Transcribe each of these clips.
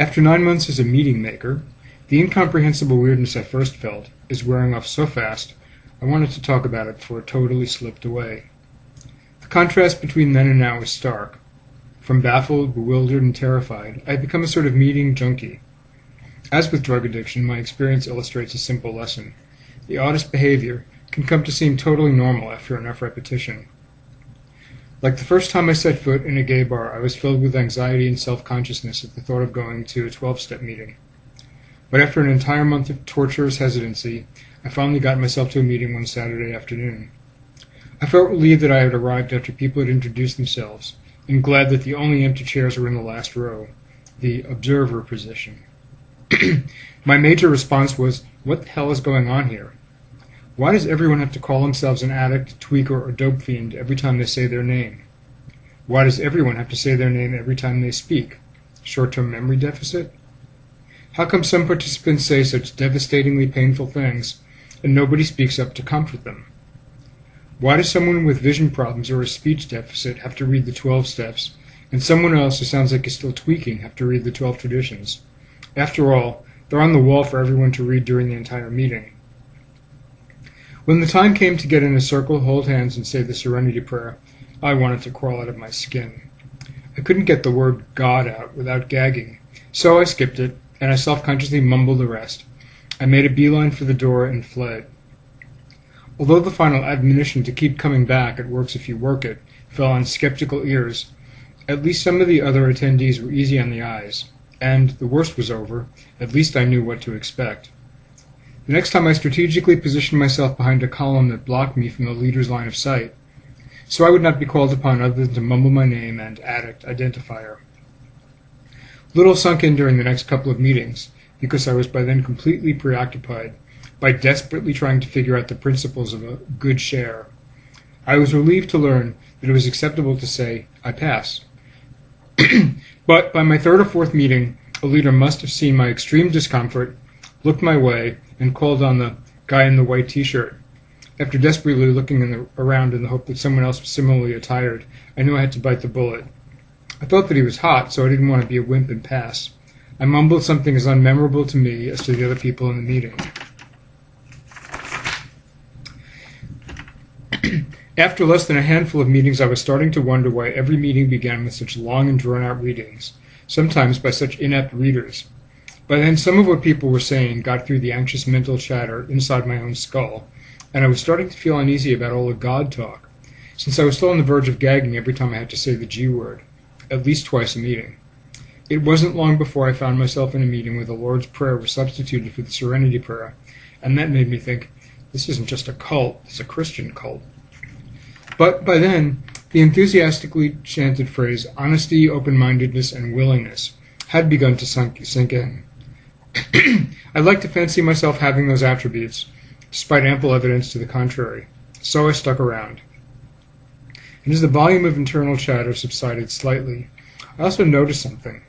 After 9 months as a meeting maker, the incomprehensible weirdness I first felt is wearing off so fast I wanted to talk about it before it totally slipped away. The contrast between then and now is stark. From baffled, bewildered, and terrified, I have become a sort of meeting junkie. As with drug addiction, my experience illustrates a simple lesson. The oddest behavior can come to seem totally normal after enough repetition. Like the first time I set foot in a gay bar, I was filled with anxiety and self-consciousness at the thought of going to a 12-step meeting. But after an entire month of torturous hesitancy, I finally got myself to a meeting one Saturday afternoon. I felt relieved that I had arrived after people had introduced themselves, and glad that the only empty chairs were in the last row, the observer position. My major response was, what the hell is going on here? Why does everyone have to call themselves an addict, tweaker, or dope fiend every time they say their name? Why does everyone have to say their name every time they speak? Short-term memory deficit? How come some participants say such devastatingly painful things, and nobody speaks up to comfort them? Why does someone with vision problems or a speech deficit have to read the 12 steps, and someone else who sounds like he's still tweaking have to read the 12 traditions? After all, they're on the wall for everyone to read during the entire meeting. When the time came to get in a circle, hold hands, and say the Serenity Prayer, I wanted to crawl out of my skin. I couldn't get the word God out without gagging, so I skipped it, and I self-consciously mumbled the rest. I made a beeline for the door and fled. Although the final admonition to keep coming back, it works if you work it, fell on skeptical ears, at least some of the other attendees were easy on the eyes, and, the worst was over, at least I knew what to expect. The next time I strategically positioned myself behind a column that blocked me from the leader's line of sight, so I would not be called upon other than to mumble my name and addict identifier. Little sunk in during the next couple of meetings, because I was by then completely preoccupied by desperately trying to figure out the principles of a good share. I was relieved to learn that it was acceptable to say, I pass. But by my third or fourth meeting, a leader must have seen my extreme discomfort, looked my way, and called on the guy in the white t-shirt. After desperately looking around in the hope that someone else was similarly attired, I knew I had to bite the bullet. I thought that he was hot, so I didn't want to be a wimp and pass. I mumbled something as unmemorable to me as to the other people in the meeting. After less than a handful of meetings, I was starting to wonder why every meeting began with such long and drawn-out readings, sometimes by such inept readers. By then, some of what people were saying got through the anxious mental chatter inside my own skull, and I was starting to feel uneasy about all the God talk, since I was still on the verge of gagging every time I had to say the G word, at least twice a meeting. It wasn't long before I found myself in a meeting where the Lord's Prayer was substituted for the Serenity Prayer, and that made me think, this isn't just a cult, it's a Christian cult. But by then, the enthusiastically chanted phrase, honesty, open-mindedness, and willingness, had begun to sink in. I'd like to fancy myself having those attributes, despite ample evidence to the contrary, so I stuck around. And as the volume of internal chatter subsided slightly, I also noticed something.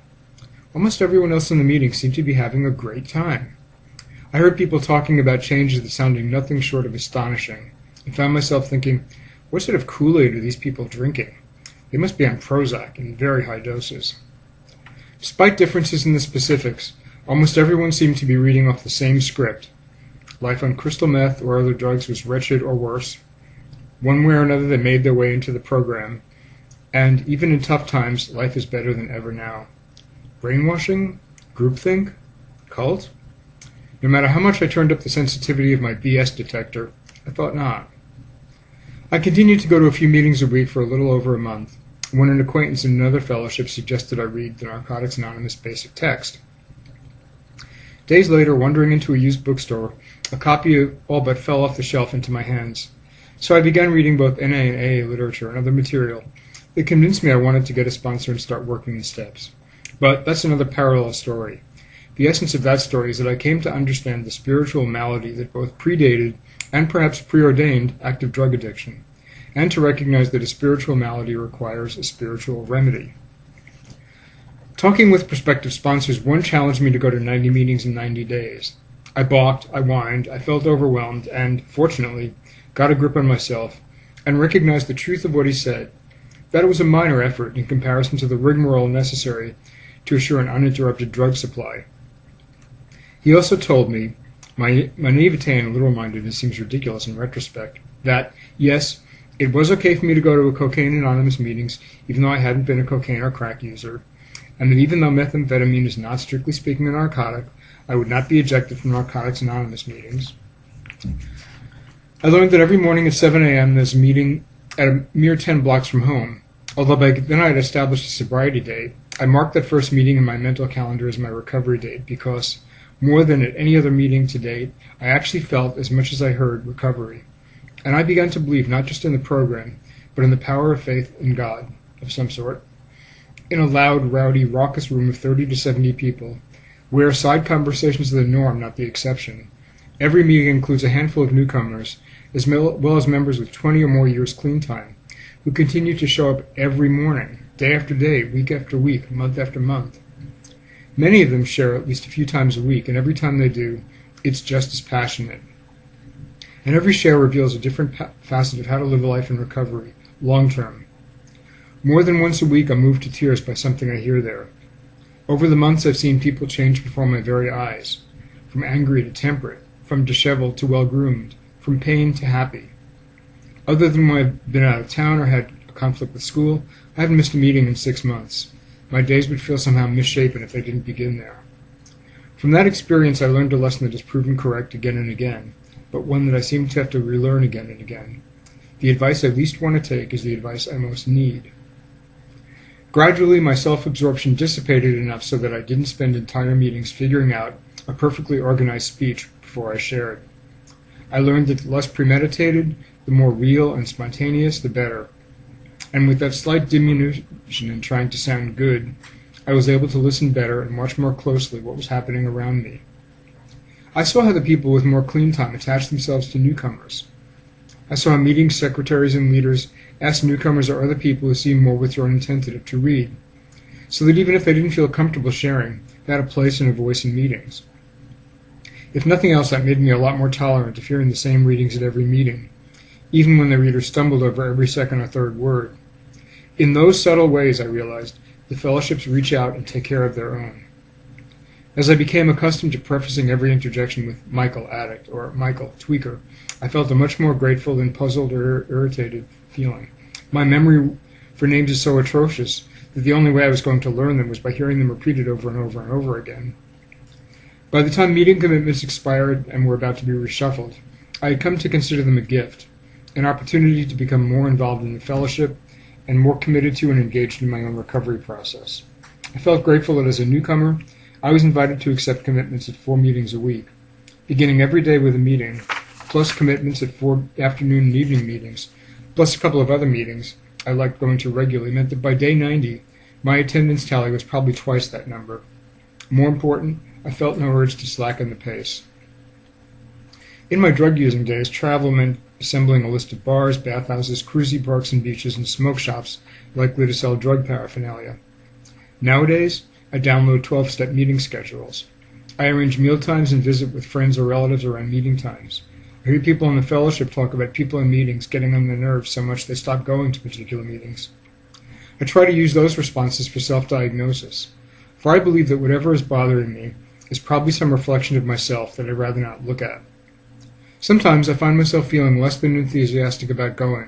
Almost everyone else in the meeting seemed to be having a great time. I heard people talking about changes that sounded nothing short of astonishing, and found myself thinking, what sort of Kool-Aid are these people drinking? They must be on Prozac in very high doses. Despite differences in the specifics, almost everyone seemed to be reading off the same script. Life on crystal meth or other drugs was wretched or worse. One way or another they made their way into the program, and even in tough times, life is better than ever now. Brainwashing? Groupthink? Cult? No matter how much I turned up the sensitivity of my BS detector, I thought not. I continued to go to a few meetings a week for a little over a month, when an acquaintance in another fellowship suggested I read the Narcotics Anonymous basic text. Days later, wandering into a used bookstore, a copy all but fell off the shelf into my hands. So I began reading both NA and AA literature and other material that convinced me I wanted to get a sponsor and start working the steps. But that's another parallel story. The essence of that story is that I came to understand the spiritual malady that both predated and perhaps preordained active drug addiction, and to recognize that a spiritual malady requires a spiritual remedy. Talking with prospective sponsors, one challenged me to go to 90 meetings in 90 days. I balked, I whined, I felt overwhelmed, and, fortunately, got a grip on myself, and recognized the truth of what he said, that it was a minor effort in comparison to the rigmarole necessary to assure an uninterrupted drug supply. He also told me, my naivete and little-mindedness seems ridiculous in retrospect, that, yes, it was okay for me to go to a Cocaine Anonymous meetings even though I hadn't been a cocaine or crack user, and that even though methamphetamine is not strictly speaking a narcotic, I would not be ejected from Narcotics Anonymous meetings. I learned that every morning at 7 a.m. there's a meeting at a mere 10 blocks from home. Although by then I had established a sobriety date, I marked that first meeting in my mental calendar as my recovery date because, more than at any other meeting to date, I actually felt, as much as I heard, recovery. And I began to believe not just in the program, but in the power of faith in God, of some sort. In a loud, rowdy, raucous room of 30 to 70 people, where side conversations are the norm, not the exception, every meeting includes a handful of newcomers, as well as members with 20 or more years clean time, who continue to show up every morning, day after day, week after week, month after month. Many of them share at least a few times a week, and every time they do, it's just as passionate. And every share reveals a different facet of how to live a life in recovery, long term. More than once a week, I'm moved to tears by something I hear there. Over the months, I've seen people change before my very eyes, from angry to temperate, from disheveled to well-groomed, from pain to happy. Other than when I've been out of town or had a conflict with school, I haven't missed a meeting in 6 months. My days would feel somehow misshapen if they didn't begin there. From that experience, I learned a lesson that has proven correct again and again, but one that I seem to have to relearn again and again. The advice I least want to take is the advice I most need. Gradually, my self-absorption dissipated enough so that I didn't spend entire meetings figuring out a perfectly organized speech before I shared. I learned that the less premeditated, the more real and spontaneous, the better. And with that slight diminution in trying to sound good, I was able to listen better and watch more closely what was happening around me. I saw how the people with more clean time attached themselves to newcomers. I saw how meeting secretaries and leaders asked newcomers or other people who seemed more withdrawn and tentative to read, so that even if they didn't feel comfortable sharing, they had a place and a voice in meetings. If nothing else, that made me a lot more tolerant of hearing the same readings at every meeting, even when the reader stumbled over every second or third word. In those subtle ways, I realized, the fellowships reach out and take care of their own. As I became accustomed to prefacing every interjection with Michael Addict or Michael Tweaker, I felt a much more grateful than puzzled or irritated feeling. My memory for names is so atrocious that the only way I was going to learn them was by hearing them repeated over and over and over again. By the time meeting commitments expired and were about to be reshuffled, I had come to consider them a gift, an opportunity to become more involved in the fellowship and more committed to and engaged in my own recovery process. I felt grateful that as a newcomer, I was invited to accept commitments at 4 meetings a week, beginning every day with a meeting, plus commitments at 4 afternoon and evening meetings, plus a couple of other meetings I liked going to regularly, meant that by day 90, my attendance tally was probably twice that number. More important, I felt no urge to slacken the pace. In my drug-using days, travel meant assembling a list of bars, bathhouses, cruisy parks and beaches, and smoke shops likely to sell drug paraphernalia. Nowadays, I download 12-step meeting schedules. I arrange meal times and visit with friends or relatives around meeting times. I hear people in the fellowship talk about people in meetings getting on their nerves so much they stop going to particular meetings. I try to use those responses for self-diagnosis, for I believe that whatever is bothering me is probably some reflection of myself that I'd rather not look at. Sometimes I find myself feeling less than enthusiastic about going.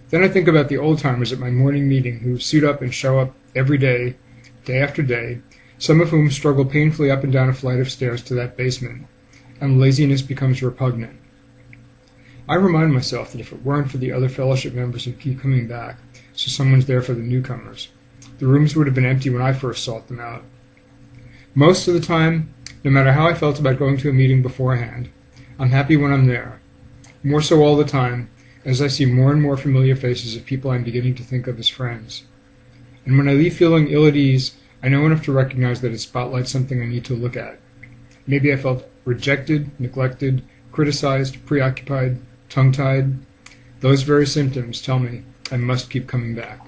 Then I think about the old-timers at my morning meeting who suit up and show up every day, day after day, some of whom struggle painfully up and down a flight of stairs to that basement, and laziness becomes repugnant. I remind myself that if it weren't for the other fellowship members who keep coming back, so someone's there for the newcomers, the rooms would have been empty when I first sought them out. Most of the time, no matter how I felt about going to a meeting beforehand, I'm happy when I'm there. More so all the time, as I see more and more familiar faces of people I'm beginning to think of as friends. And when I leave feeling ill at ease, I know enough to recognize that it spotlights something I need to look at. Maybe I felt rejected, neglected, criticized, preoccupied, tongue-tied. Those very symptoms tell me I must keep coming back.